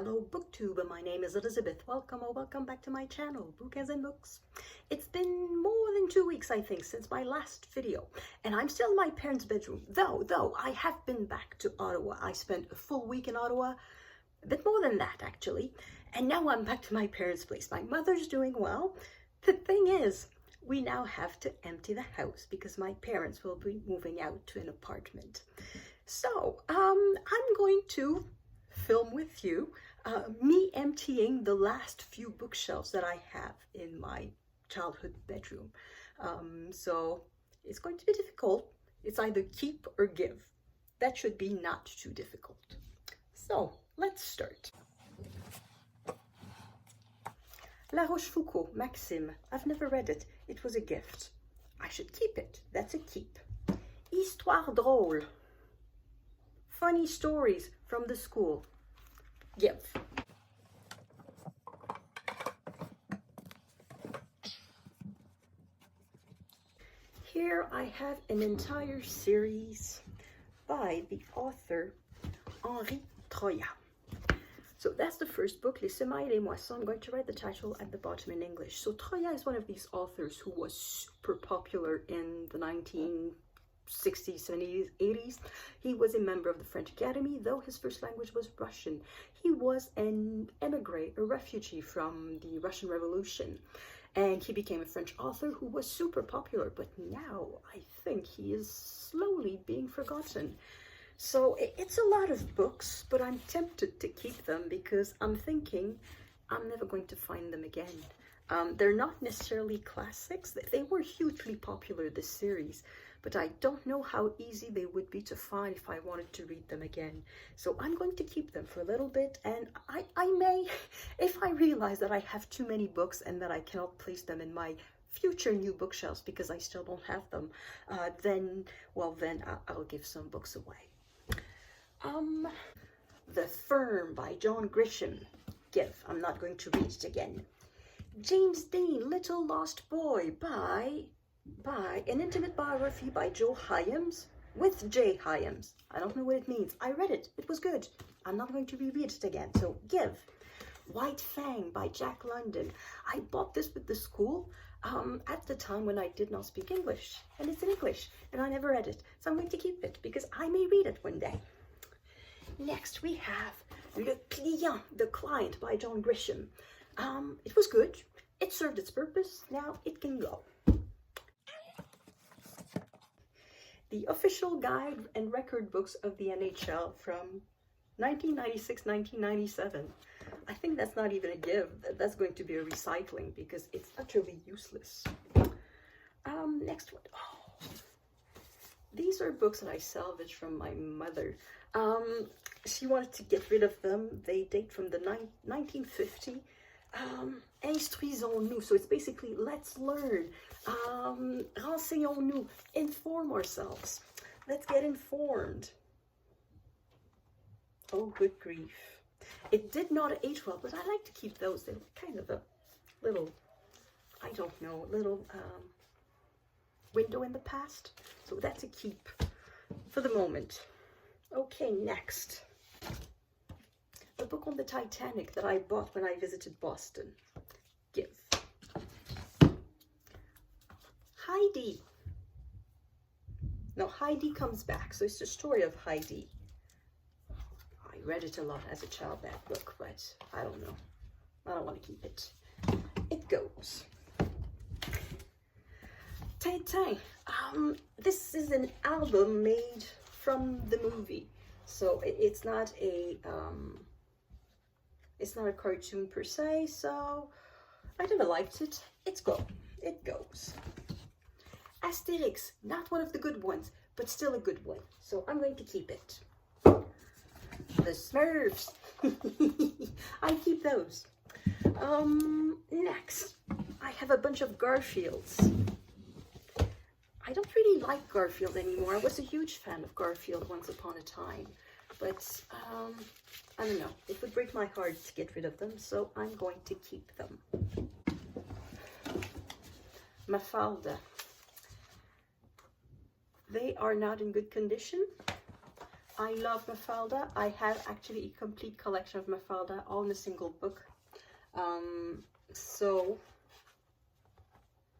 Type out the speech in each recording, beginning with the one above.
Hello BookTube, my name is Elizabeth. Welcome or welcome back to my channel, Bouquets and Books. It's been more than 2 weeks, I think, since my last video, and I'm still in my parents' bedroom, though I have been back to Ottawa. I spent a full week in Ottawa, a bit more than that actually, and now I'm back to my parents' place. My mother's doing well. The thing is, we now have to empty the house because my parents will be moving out to an apartment. So, I'm going to film with you me emptying the last few bookshelves that I have in my childhood bedroom. So it's going to be difficult. It's either keep or give. That should be not too difficult. So let's start. La Rochefoucauld, Maxime. I've never read it. It was a gift. I should keep it. That's a keep. Histoire drôle. Funny stories from the school. Give. Here I have an entire series by the author Henri Troyat. So that's the first book, Les Semailles et les Moissons. I'm going to write the title at the bottom in English. So Troyat is one of these authors who was super popular in the 1960s, 70s, 80s. He was a member of the French Academy, though his first language was Russian. He was an emigre, a refugee from the Russian Revolution. And he became a French author who was super popular, but now I think he is slowly being forgotten. So it's a lot of books, but I'm tempted to keep them because I'm thinking I'm never going to find them again. They're not necessarily classics. They were hugely popular, this series, but I don't know how easy they would be to find if I wanted to read them again. So I'm going to keep them for a little bit, and I may, if I realize that I have too many books and that I cannot place them in my future new bookshelves because I still don't have them, then I'll give some books away. The Firm by John Grisham. Give. I'm not going to read it again. James Dean, Little Lost Boy by an intimate biography by Joe Hyams with Jay Hyams. I don't know what it means. I read it. It was good. I'm not going to reread it again. So give. White Fang by Jack London. I bought this with the school at the time when I did not speak English. And it's in English. And I never read it. So I'm going to keep it because I may read it one day. Next we have Le Client, The Client by John Grisham. It was good. It served its purpose. Now it can go. The official guide and record books of the NHL from 1996-1997. I think that's not even a give. That's going to be a recycling because it's utterly useless. Next one. Oh, these are books that I salvaged from my mother. She wanted to get rid of them. They date from the 1950. Instruisons-nous. So it's basically, let's learn. Renseignons-nous. Inform ourselves. Let's get informed. Oh, good grief. It did not age well, but I like to keep those. They're kind of a little, I don't know, little window in the past. So that's a keep for the moment. Okay, next. A book on the Titanic that I bought when I visited Boston. Give. Heidi. No, Heidi Comes Back. So it's the story of Heidi. I read it a lot as a child, that book, but I don't know. I don't want to keep it. It goes. Tintin. This is an album made from the movie. So it's not a cartoon per se, so I never liked it. It goes. Asterix, not one of the good ones, but still a good one. So I'm going to keep it. The Smurfs. I keep those. Next, I have a bunch of Garfields. I don't really like Garfield anymore. I was a huge fan of Garfield once upon a time. But, I don't know. It would break my heart to get rid of them, so I'm going to keep them. Mafalda. They are not in good condition. I love Mafalda. I have actually a complete collection of Mafalda, all in a single book.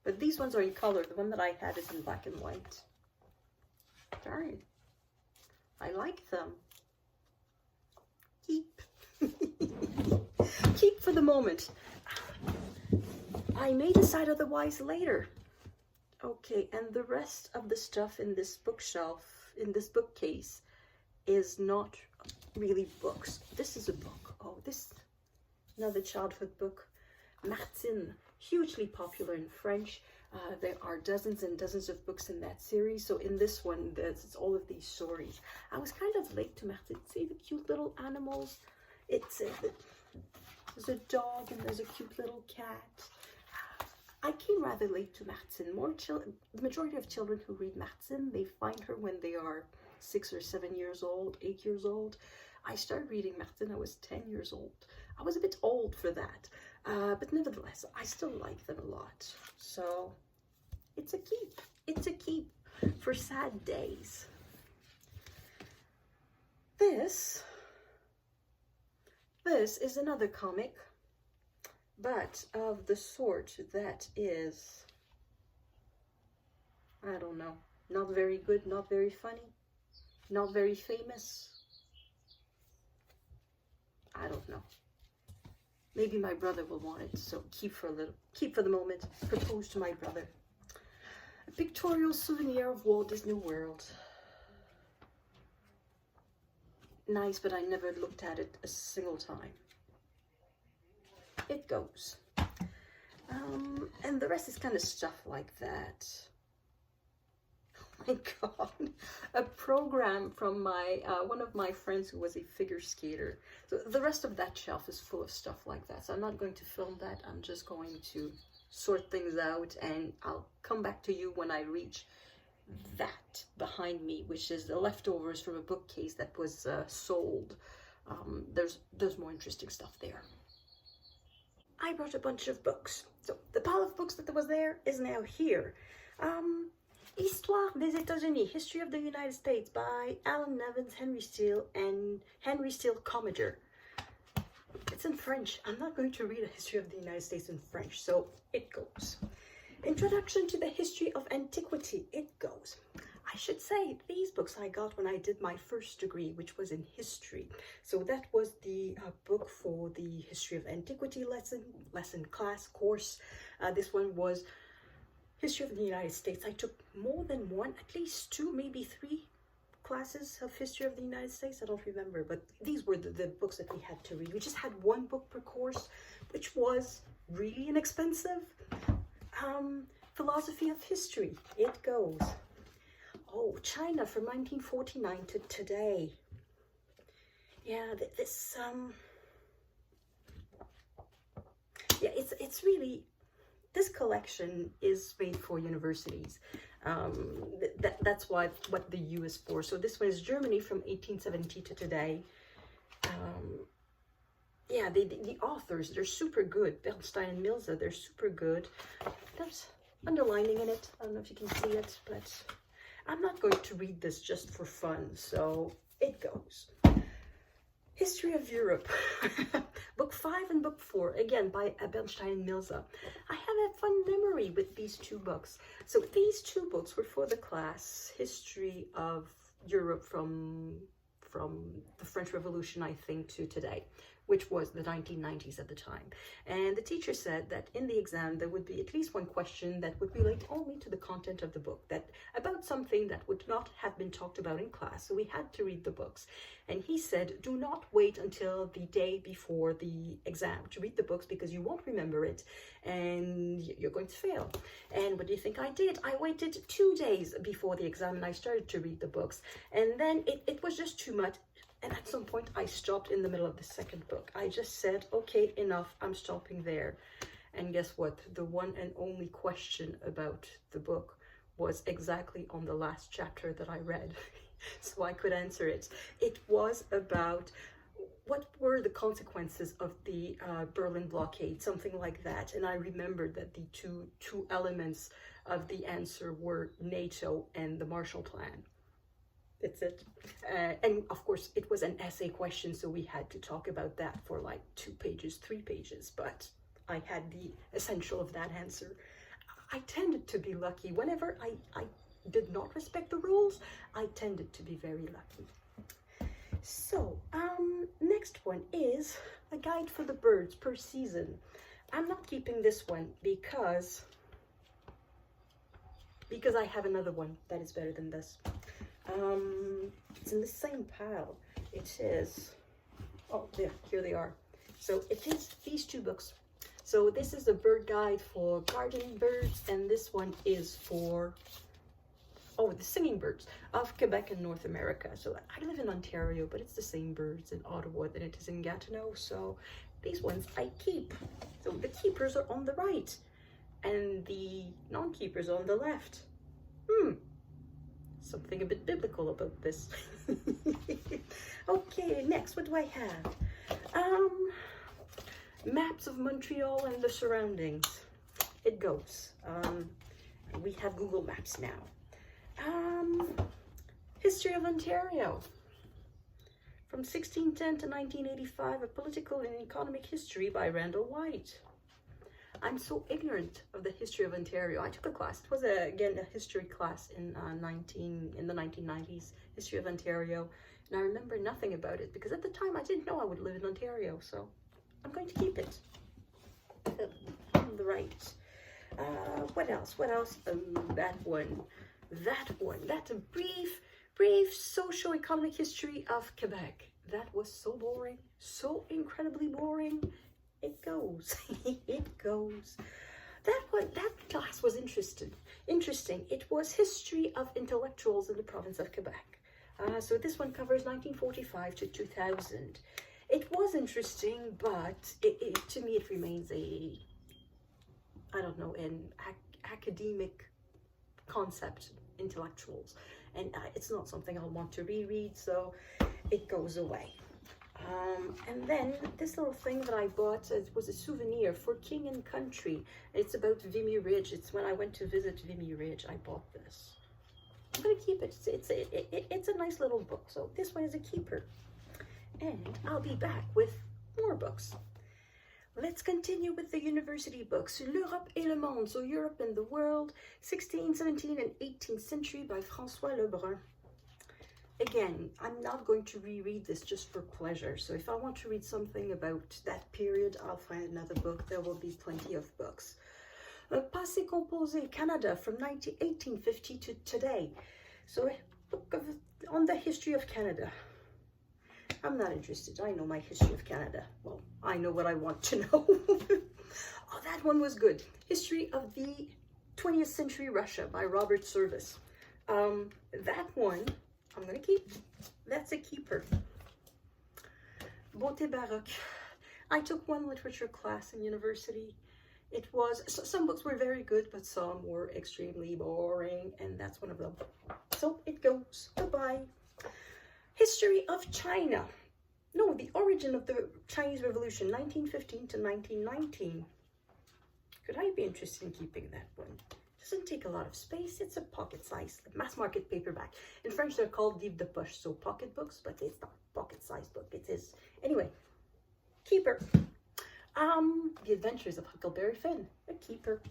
But these ones are in color. The one that I had is in black and white. Darn. I like them. Keep. Keep for the moment. I may decide otherwise later. Okay, and the rest of the stuff in this bookshelf, in this bookcase, is not really books. This is a book. Oh, this, another childhood book. Martine, hugely popular in French. There are dozens and dozens of books in that series. So in this one, there's all of these stories. I was kind of late to Martine. See the cute little animals? There's a dog and there's a cute little cat. I came rather late to Martine. The majority of children who read Martine, they find her when they are 6 or 7 years old, 8 years old. I started reading Martine, I was 10 years old. I was a bit old for that, but nevertheless, I still like them a lot. So it's a keep. It's a keep for sad days. This is another comic, but of the sort that is, I don't know, not very good, not very funny, not very famous. I don't know. Maybe my brother will want it, so keep for the moment. Propose to my brother. A pictorial souvenir of Walt Disney World. Nice, but I never looked at it a single time. It goes. And the rest is kind of stuff like that. Oh my God. A program from my one of my friends who was a figure skater. So the rest of that shelf is full of stuff like that. So I'm not going to film that. I'm just going to sort things out, and I'll come back to you when I reach that behind me, which is the leftovers from a bookcase that was sold. There's more interesting stuff there. I brought a bunch of books. So the pile of books that was there is now here. Histoire des États-Unis, History of the United States by Alan Nevins, Henry Steele, and Henry Steele Commager. It's in French. I'm not going to read a history of the United States in French, so it goes. Introduction to the History of Antiquity, it goes. I should say, these books I got when I did my first degree, which was in history. So that was the book for the History of Antiquity class course. This one was History of the United States. I took more than one, at least 2, maybe 3 classes of History of the United States. I don't remember, but these were the books that we had to read. We just had one book per course, which was really inexpensive. Philosophy of History, it goes. Oh, China from 1949 to today. Yeah, yeah, it's really, this collection is made for universities. That's what the U is for. So this one is Germany from 1870 to today. Yeah, the authors, they're super good. Bernstein and Milza, they're super good. There's underlining in it. I don't know if you can see it, but I'm not going to read this just for fun, so it goes. History of Europe, book 5 and book 4, again by Bernstein and Milza. I have a fun memory with these 2 books. So these 2 books were for the class History of Europe from the French Revolution, I think, to today, which was the 1990s at the time. And the teacher said that in the exam there would be at least one question that would relate only to the content of the book, that about something that would not have been talked about in class. So we had to read the books. And he said, do not wait until the day before the exam to read the books, because you won't remember it and you're going to fail. And what do you think I did? I waited 2 days before the exam and I started to read the books. And then it was just too much. And at some point I stopped in the middle of the second book. I just said, okay, enough, I'm stopping there. And guess what? The one and only question about the book was exactly on the last chapter that I read. So I could answer it. It was about what were the consequences of the Berlin blockade, something like that. And I remembered that the two elements of the answer were NATO and the Marshall Plan. That's it. And of course, it was an essay question, so we had to talk about that for like 2 pages, 3 pages, but I had the essential of that answer. I tended to be lucky. Whenever I did not respect the rules, I tended to be very lucky. So, next one is a guide for the birds per season. I'm not keeping this one because I have another one that is better than this. It's in the same pile. It is, oh, there, here they are. So it is these 2 books. So this is a bird guide for garden birds, and this one is for, oh, the singing birds of Quebec and North America. So I live in Ontario, but it's the same birds in Ottawa than it is in Gatineau. So these ones I keep. So the keepers are on the right, and the non-keepers on the left. Something a bit biblical about this. Okay, next, what do I have? Maps of Montreal and the surroundings. It goes. We have Google Maps now. History of Ontario. From 1610 to 1985, A Political and Economic History by Randall White. I'm so ignorant of the history of Ontario. I took a class. It was, again, a history class in the 1990s, history of Ontario. And I remember nothing about it because at the time I didn't know I would live in Ontario. So I'm going to keep it on the right. What else? What else? That one. That's a brief socio-economic history of Quebec. That was so boring, so incredibly boring. It goes. It goes. That class was interesting. It was history of intellectuals in the province of Quebec. So this one covers 1945 to 2000. It was interesting, but to me it remains a, I don't know, an academic concept, intellectuals. And it's not something I'll want to reread, so it goes away. And then this little thing that I bought, it was a souvenir for King and Country. It's about Vimy Ridge. It's when I went to visit Vimy Ridge, I bought this. I'm going to keep it. It's a nice little book. So this one is a keeper. And I'll be back with more books. Let's continue with the university books. L'Europe et le Monde, so Europe and the World, 16th, 17th, and 18th century by François Lebrun. Again, I'm not going to reread this just for pleasure. So if I want to read something about that period, I'll find another book. There will be plenty of books. Passé composé, Canada, from 1850 to today. So a book on the history of Canada. I'm not interested. I know my history of Canada. Well, I know what I want to know. Oh, that one was good. History of the 20th Century Russia by Robert Service. That one I'm going to keep. That's a keeper. Beauté Baroque. I took one literature class in university. It was, some books were very good, but some were extremely boring, and that's one of them. So it goes. Goodbye. History of China. No, the origin of the Chinese Revolution, 1915 to 1919. Could I be interested in keeping that one? Doesn't take a lot of space. It's a pocket size, mass market paperback. In French, they're called livres de poche, so pocket books, but it's not a pocket size book. It is. Anyway, keeper. The Adventures of Huckleberry Finn, a keeper.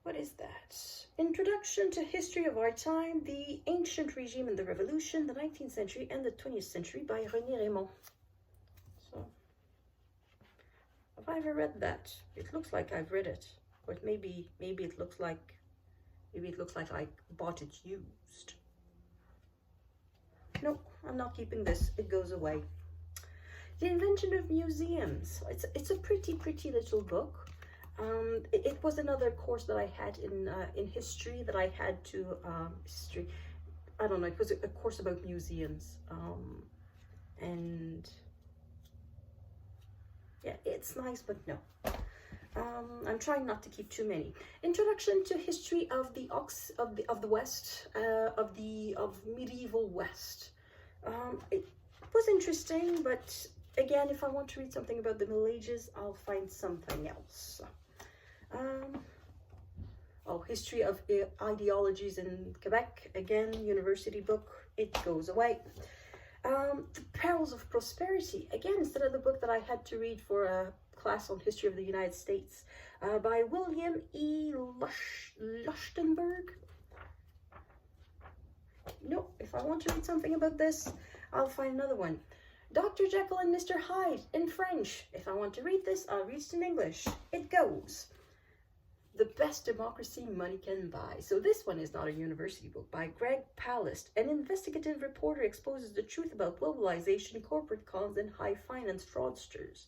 What is that? Introduction to History of Our Time, the Ancient Regime and the Revolution, the 19th Century and the 20th Century by René Raymond. So, have I ever read that? It looks like I've read it, but maybe it looks like I bought it used. No, I'm not keeping this. It goes away. The Invention of Museums. It's a pretty little book. It was another course that I had in history that I had to history. I don't know. It was a course about museums, and yeah, it's nice, but no. I'm trying not to keep too many. Introduction to History of the West, of medieval West. It was interesting, but again, if I want to read something about the Middle Ages, I'll find something else. Oh, History of Ideologies in Quebec, again, university book, it goes away. The Perils of Prosperity, again, instead of the book that I had to read for a class on history of the United States, by William E. Luchtenberg. No, if I want to read something about this, I'll find another one. Dr. Jekyll and Mr. Hyde in French. If I want to read this, I'll read it in English. It goes. The Best Democracy Money Can Buy. So this one is not a university book, by Greg Palast. An investigative reporter exposes the truth about globalization, corporate cons, and high finance fraudsters.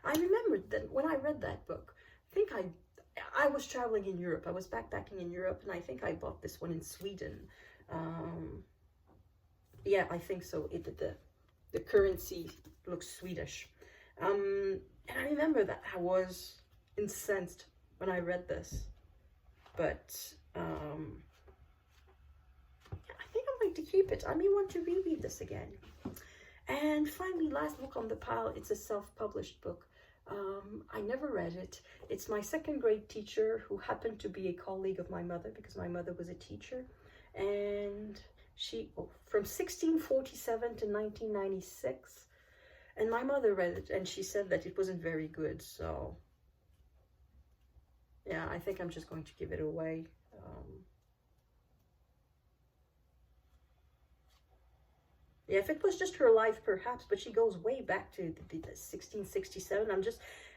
I remembered that when I read that book, I think I was traveling in Europe. I was backpacking in Europe, and I think I bought this one in Sweden. Yeah, I think so. The currency looks Swedish. And I remember that I was incensed when I read this, but I think I'm going to keep it. I may want to reread this again. And finally, last book on the pile, it's a self-published book. I never read it. It's my second grade teacher, who happened to be a colleague of my mother, because my mother was a teacher, and she, from 1647 to 1996, and my mother read it, and she said that it wasn't very good, so yeah, I think I'm just going to give it away. Yeah, if it was just her life, perhaps, but she goes way back to the 1667.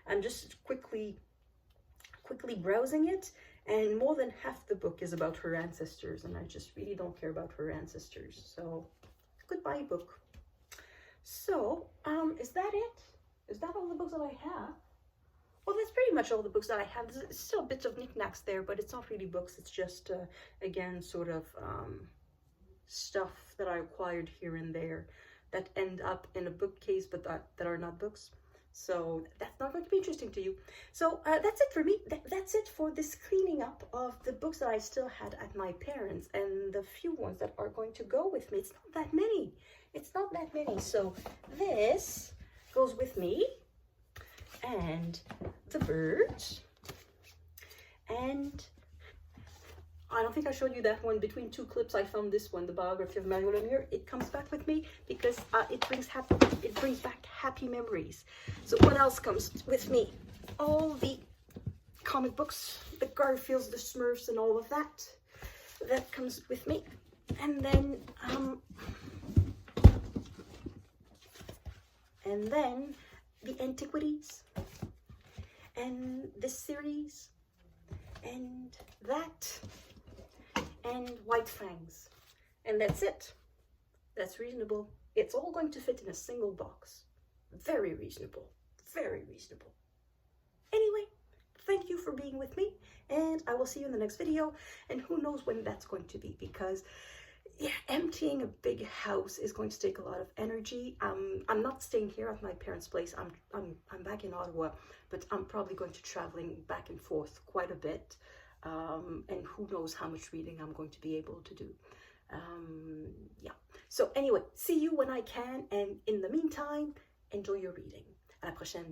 I'm just quickly browsing it, and more than half the book is about her ancestors, and I just really don't care about her ancestors. So, goodbye, book. So, is that it? Is that all the books that I have? Well, that's pretty much all the books that I have. There's still bits of knickknacks there, but it's not really books. It's just, again, sort of stuff that I acquired here and there that end up in a bookcase, but that are not books. So that's not going to be interesting to you. So that's it for me. That's it for this cleaning up of the books that I still had at my parents' and the few ones that are going to go with me. It's not that many. It's not that many. So this goes with me, and the birds, and I don't think I showed you that one. Between two clips, I found this one, the biography of Mario Lemieux. It comes back with me because it brings back happy memories. So what else comes with me? All the comic books, the Garfields, the Smurfs, and all of that. That comes with me. And then the antiquities, and this series, and that, and White Fangs. And that's it. That's reasonable. It's all going to fit in a single box. Very reasonable. Very reasonable. Anyway, thank you for being with me, and I will see you in the next video. And who knows when that's going to be, because yeah, emptying a big house is going to take a lot of energy. I'm not staying here at my parents' place. I'm back in Ottawa, but I'm probably going to be traveling back and forth quite a bit. And who knows how much reading I'm going to be able to do. Yeah. So anyway, see you when I can, and in the meantime, enjoy your reading. À la prochaine.